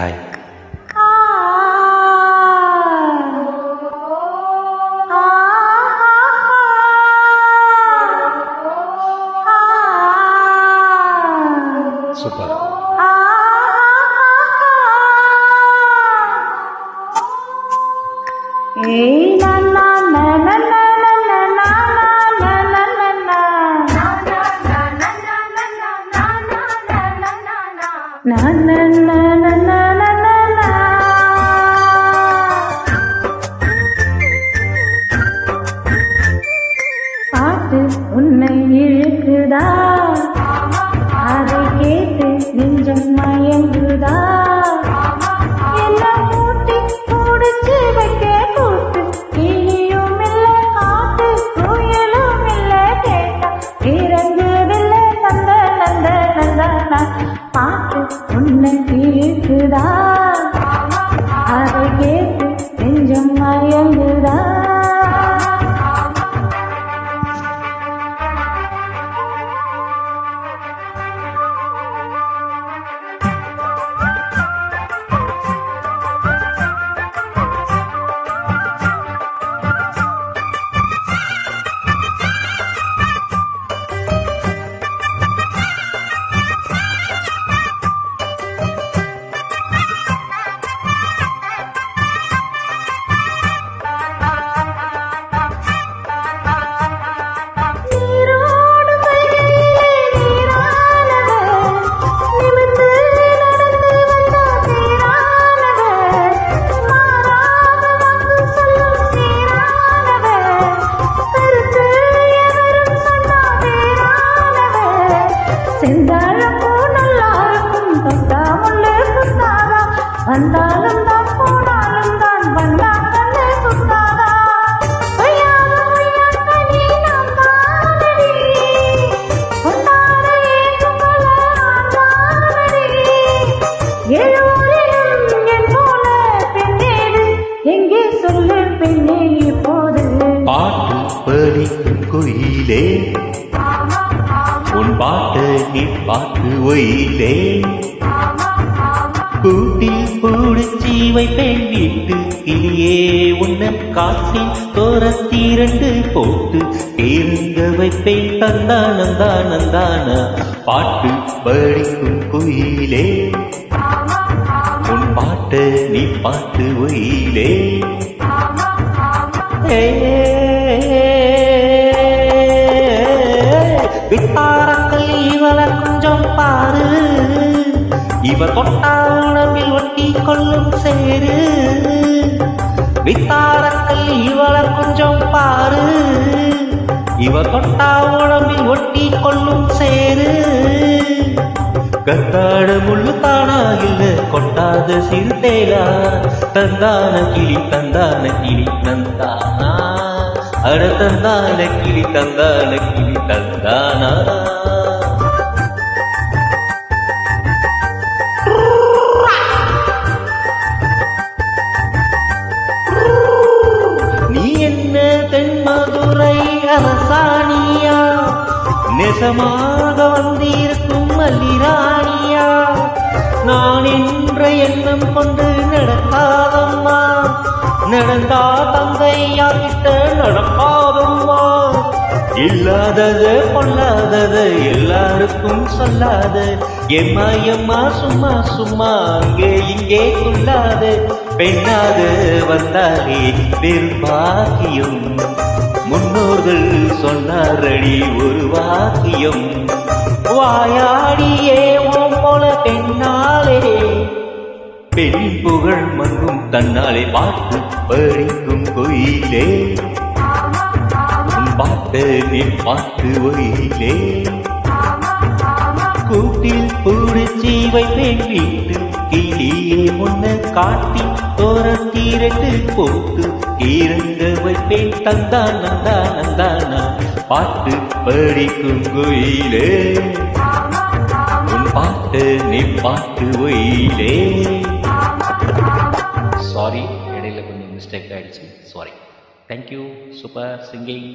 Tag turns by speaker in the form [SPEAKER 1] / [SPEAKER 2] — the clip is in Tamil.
[SPEAKER 1] ஹாய். சூப்பர்.
[SPEAKER 2] பாட்டு உன்னை இழுக்குதா, அதை கேட்டு நெஞ்சம் மயங்குதா, என்ன மூட்டி முடிச்சு வைக்க கூட்டு கிளியும் இல்ல காட்டு குயிலும் இல்ல கேட்டா இறங்குதில்ல நந்த நந்த நந்தனா. பாட்டு உன்னை இழுக்குதா, அதை கேட்டு நெஞ்சம் மயங்குதா. வந்தாலும் தான் போனாலும் தான் வந்தா கண்ணு சுத்தாதா. எங்கே சொல்லு பெண்ணே இப்போது.
[SPEAKER 1] பாட்டு படிக்கும் குயிலே, உன் பாட்டு நீ பாட்டு ஒயிலே, கூட்டி பூடிச்சி வைப்பேன் வீட்டு கிளியே, உன்னை காசி தோரத்திரண்டு போட்டு தேர்ந்த வைப்பேன் தந்தானந்தானந்தான. பாட்டு படிக்கும் குயிலே, உன் பாட்டு நீ பாட்டு ஒயிலே. வித்தாரக்கள் இவளை கொஞ்சம் பாரு, இவ தொட்டா உணவில் ஒட்டி கொள்ளும் சேரு. வித்தாரக்கள் இவளை கொஞ்சம் பாரு, இவ தொட்டா உணவில் ஒட்டி கொள்ளும் சேரு. கத்தாட முள்ளு தானா இல்ல கொட்டாத சிறுதேலா, தந்தான கிளி தந்தான கிளி தந்தானா, அட தந்தான கிளி தந்தான கிளி தந்தானா. நீ என்ன தென்மதுரை அரசாணியா, நெசமாக வந்திருக்கும் மல்லிராணியா, நான் என்ற எண்ணம் கொண்டு நடக்காதம்மா, நடந்தா தந்தையாகிட்ட நடக்காதம்மா. இல்லாதது பொல்லாதது எல்லாருக்கும் சொல்லாத, எம்மா எம்மா சும்மா சும்மா அங்கே இங்கே கொள்ளாத. பெண்ணாக வந்தாலே பெரும்பாக்கியம், முன்னோர்கள் சொன்னாரடி ஒரு வாக்கியம். வாயாடியே ஓம் போல பெண்ணாலே, பெண் புகழ் மங்கும் தன்னாலே. பாட்டு படிக்கும் கோயிலே, பாட்டு நீ பாட்டு ஒயிலே, கூட்டில் பூடிச்சி வைப்பேன் வீட்டு கிளியே, முன்ன காட்டி தோரத்திரண்டு போட்டு இறங்க வைப்பேன் தந்தானந்தானந்தானா. பாட்டு படிக்கும் கோயிலே, உன் பாட்டு நீ பாட்டு ஒயிலே. சாரி, இடையில கொஞ்சம் மிஸ்டேக் ஆயிடுச்சு, சாரி. தேங்க்யூ. Super singing.